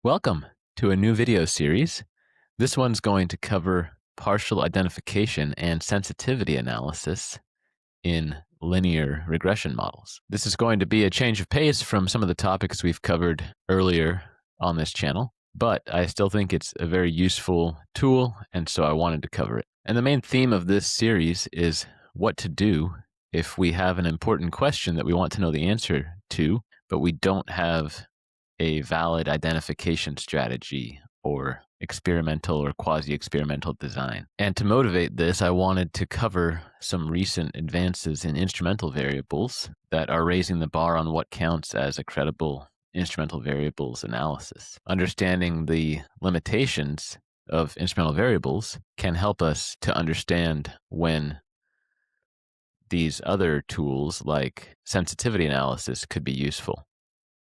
Welcome to a new video series. This one's going to cover partial identification and sensitivity analysis in linear regression models. This is going to be a change of pace from some of the topics we've covered earlier on this channel, but I still think it's a very useful tool, and so I wanted to cover it. And the main theme of this series is what to do if we have an important question that we want to know the answer to, but we don't have a valid identification strategy or experimental or quasi-experimental design. And to motivate this, I wanted to cover some recent advances in instrumental variables that are raising the bar on what counts as a credible instrumental variables analysis. Understanding the limitations of instrumental variables can help us to understand when these other tools like sensitivity analysis could be useful.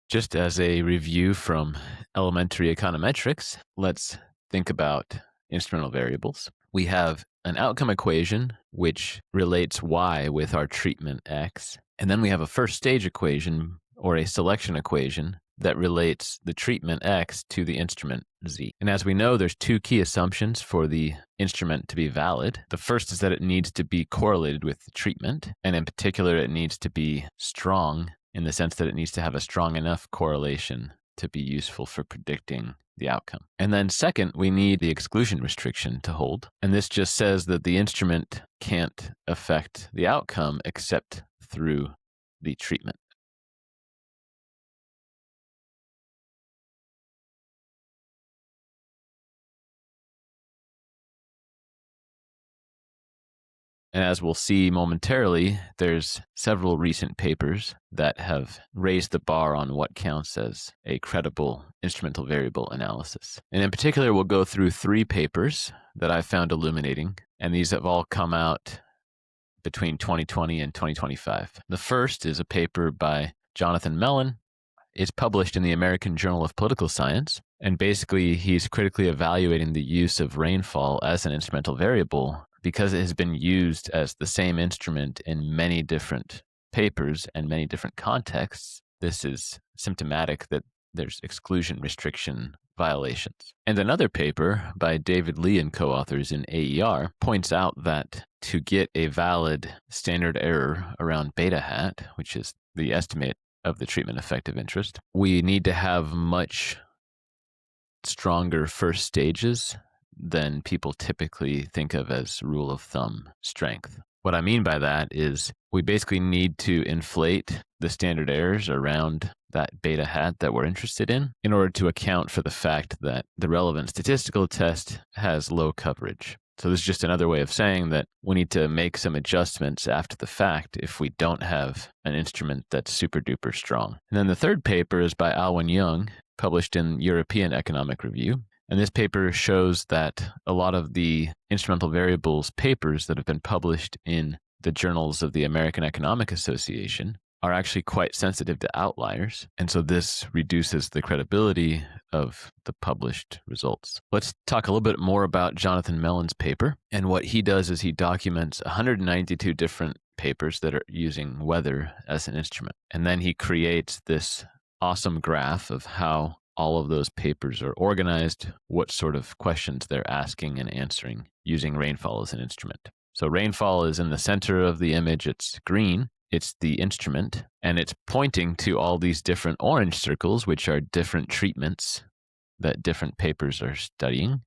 Just as a review from elementary econometrics, let's think about instrumental variables. We have an outcome equation which relates y with our treatment x, and then we have a first stage equation or a selection equation that relates the treatment x to the instrument z. And as we know, there's two key assumptions for the instrument to be valid. The first is that it needs to be correlated with the treatment, and in particular, it needs to be strong in the sense that it needs to have a strong enough correlation to be useful for predicting the outcome. And then second, we need the exclusion restriction to hold. And this just says that the instrument can't affect the outcome except through the treatment. And as we'll see momentarily, there's several recent papers that have raised the bar on what counts as a credible instrumental variable analysis. And in particular, we'll go through three papers that I found illuminating, and these have all come out between 2020 and 2025. The first is a paper by Jonathan Mellon. It's published in the American Journal of Political Science, and basically he's critically evaluating the use of rainfall as an instrumental variable because it has been used as the same instrument in many different papers and many different contexts. This is symptomatic that there's exclusion restriction violations. And another paper by David Lee and co-authors in AER points out that to get a valid standard error around beta hat, which is the estimate of the treatment effect of interest, we need to have much stronger first stages than people typically think of as rule of thumb strength. What I mean by that is we basically need to inflate the standard errors around that beta hat that we're interested in order to account for the fact that the relevant statistical test has low coverage. So this is just another way of saying that we need to make some adjustments after the fact if we don't have an instrument that's super duper strong. And then the third paper is by Alwyn Young, published in European Economic Review. And this paper shows that a lot of the instrumental variables papers that have been published in the journals of the American Economic Association are actually quite sensitive to outliers. And so this reduces the credibility of the published results. Let's talk a little bit more about Jonathan Mellon's paper. And what he does is he documents 192 different papers that are using weather as an instrument. And then he creates this awesome graph of how all of those papers are organized, what sort of questions they're asking and answering using rainfall as an instrument. So rainfall is in the center of the image. It's green. It's the instrument, and it's pointing to all these different orange circles, which are different treatments that different papers are studying.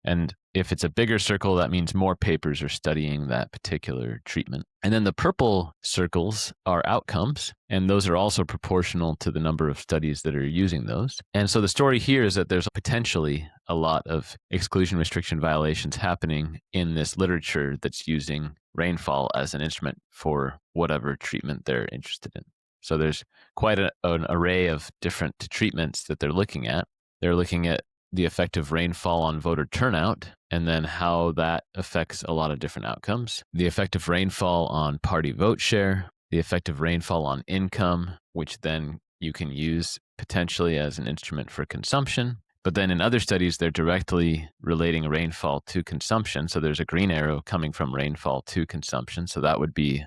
And if it's a bigger circle, that means more papers are studying that particular treatment. And then the purple circles are outcomes, and those are also proportional to the number of studies that are using those. And so the story here is that there's potentially a lot of exclusion restriction violations happening in this literature that's using rainfall as an instrument for whatever treatment they're interested in. So there's quite an array of different treatments that they're looking at. They're looking at the effect of rainfall on voter turnout, and then how that affects a lot of different outcomes. The effect of rainfall on party vote share, the effect of rainfall on income, which then you can use potentially as an instrument for consumption. But then in other studies, they're directly relating rainfall to consumption. So there's a green arrow coming from rainfall to consumption. So that would be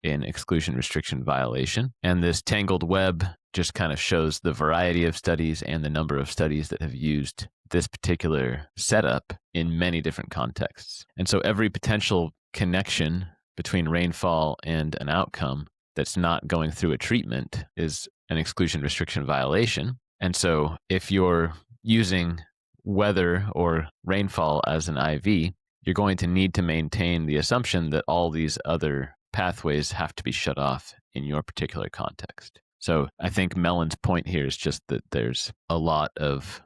an exclusion restriction violation. And this tangled web just kind of shows the variety of studies and the number of studies that have used this particular setup in many different contexts. And so every potential connection between rainfall and an outcome that's not going through a treatment is an exclusion restriction violation. And so if you're using weather or rainfall as an IV, you're going to need to maintain the assumption that all these other pathways have to be shut off in your particular context. So I think Mellon's point here is just that there's a lot of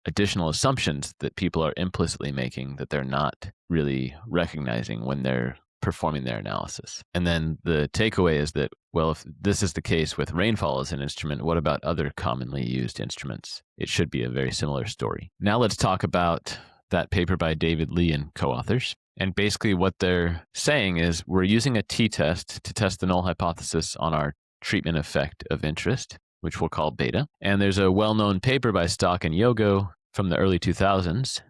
additional assumptions that people are implicitly making that they're not really recognizing when they're performing their analysis. And then the takeaway is that, well, if this is the case with rainfall as an instrument, what about other commonly used instruments? It should be a very similar story. Now let's talk about that paper by David Lee and co-authors. And basically what they're saying is we're using a t-test to test the null hypothesis on our treatment effect of interest, which we'll call beta. And there's a well-known paper by Stock and Yogo from the early 2000s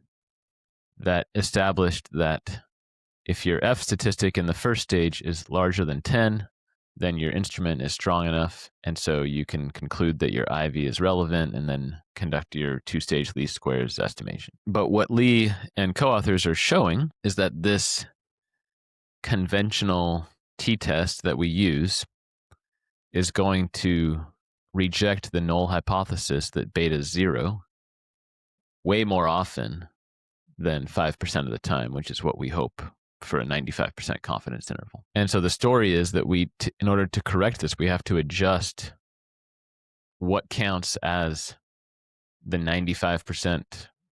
that established that if your F-statistic in the first stage is larger than 10, then your instrument is strong enough, and so you can conclude that your IV is relevant and then conduct your two-stage least squares estimation. But what Lee and co-authors are showing is that this conventional t-test that we use is going to reject the null hypothesis that beta is 0 way more often than 5% of the time, which is what we hope for a 95% confidence interval. And so the story is that in order to correct this, we have to adjust what counts as the 95%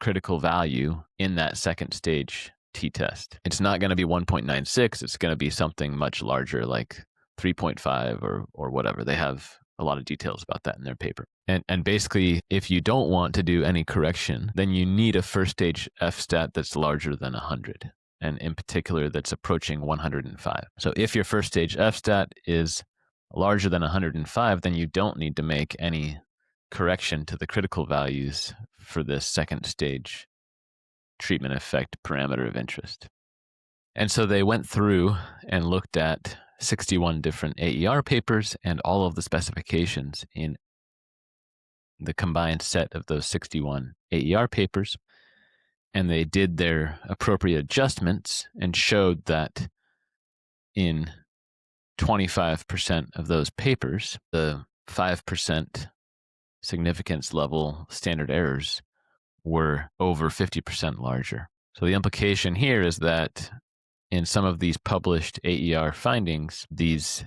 critical value in that second stage t-test. It's not going to be 1.96. It's going to be something much larger, like 3.5 or whatever. They have a lot of details about that in their paper. And basically, if you don't want to do any correction, then you need a first stage F-stat that's larger than 100. And in particular, that's approaching 105. So if your first stage F-stat is larger than 105, then you don't need to make any correction to the critical values for this second stage treatment effect parameter of interest. And so they went through and looked at 61 different AER papers and all of the specifications in the combined set of those 61 AER papers. And they did their appropriate adjustments and showed that in 25% of those papers, the 5% significance level standard errors were over 50% larger. So the implication here is that in some of these published AER findings, these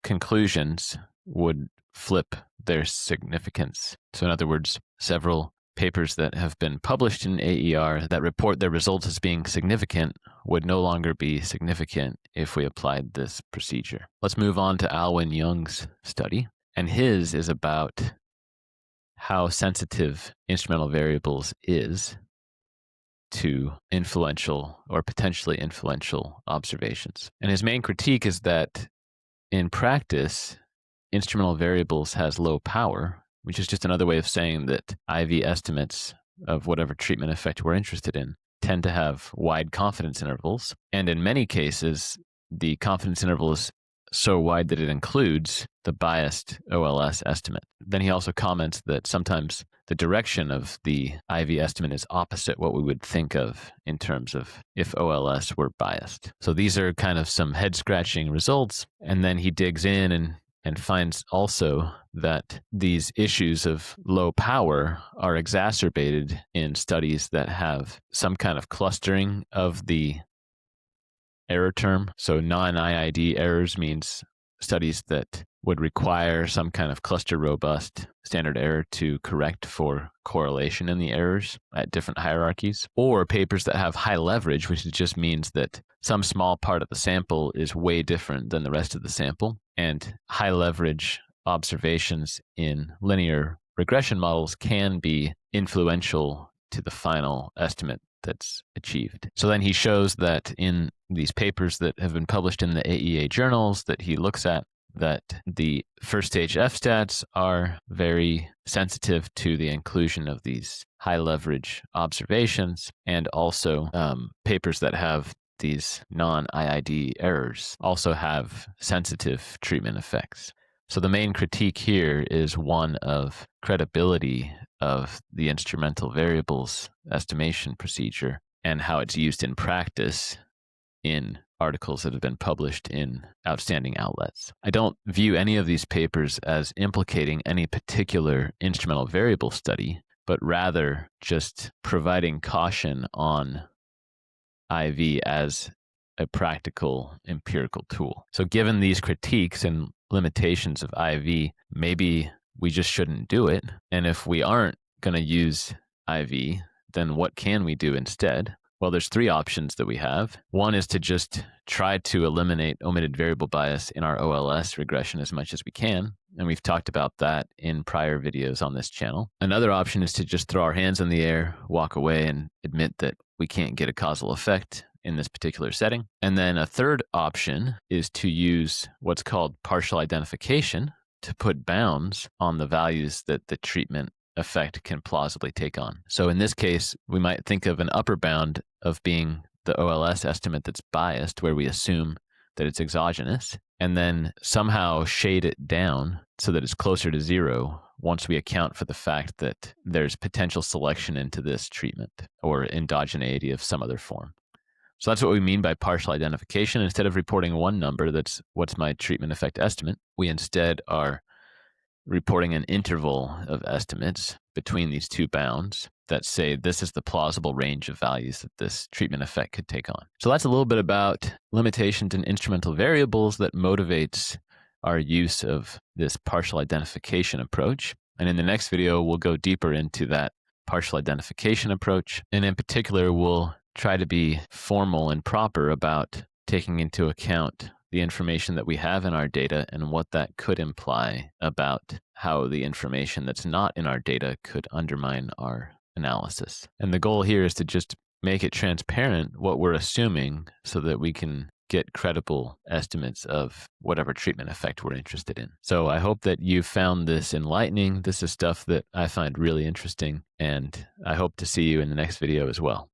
conclusions would flip their significance. So in other words, several papers that have been published in AER that report their results as being significant would no longer be significant if we applied this procedure. Let's move on to Alwyn Young's study. And his is about how sensitive instrumental variables is to influential or potentially influential observations. And his main critique is that in practice, instrumental variables has low power, which is just another way of saying that IV estimates of whatever treatment effect we're interested in tend to have wide confidence intervals. And in many cases, the confidence interval is so wide that it includes the biased OLS estimate. Then he also comments that sometimes the direction of the IV estimate is opposite what we would think of in terms of if OLS were biased. So these are kind of some head-scratching results. And then he digs in and finds also that these issues of low power are exacerbated in studies that have some kind of clustering of the error term. So non-IID errors means studies that would require some kind of cluster robust standard error to correct for correlation in the errors at different hierarchies, or papers that have high leverage, which just means that some small part of the sample is way different than the rest of the sample. And high leverage observations in linear regression models can be influential to the final estimate that's achieved. So then he shows that in these papers that have been published in the AEA journals that he looks at, that the first stage F-stats are very sensitive to the inclusion of these high leverage observations, and also papers that have these non-IID errors also have sensitive treatment effects. So the main critique here is one of credibility of the instrumental variables estimation procedure and how it's used in practice in articles that have been published in outstanding outlets. I don't view any of these papers as implicating any particular instrumental variable study, but rather just providing caution on IV as a practical empirical tool. So given these critiques and limitations of IV, maybe we just shouldn't do it. And if we aren't going to use IV, then what can we do instead? Well, there's three options that we have. One is to just try to eliminate omitted variable bias in our OLS regression as much as we can. And we've talked about that in prior videos on this channel. Another option is to just throw our hands in the air, walk away, and admit that we can't get a causal effect in this particular setting. And then a third option is to use what's called partial identification to put bounds on the values that the treatment effect can plausibly take on. So in this case, we might think of an upper bound of being the OLS estimate that's biased, where we assume that it's exogenous, and then somehow shade it down so that it's closer to zero once we account for the fact that there's potential selection into this treatment or endogeneity of some other form. So that's what we mean by partial identification. Instead of reporting one number, that's what's my treatment effect estimate, we instead are reporting an interval of estimates between these two bounds that say this is the plausible range of values that this treatment effect could take on. So that's a little bit about limitations in instrumental variables that motivates our use of this partial identification approach. And in the next video, we'll go deeper into that partial identification approach. And in particular, we'll try to be formal and proper about taking into account the information that we have in our data and what that could imply about how the information that's not in our data could undermine our analysis. And the goal here is to just make it transparent what we're assuming so that we can get credible estimates of whatever treatment effect we're interested in. So I hope that you found this enlightening. This is stuff that I find really interesting, and I hope to see you in the next video as well.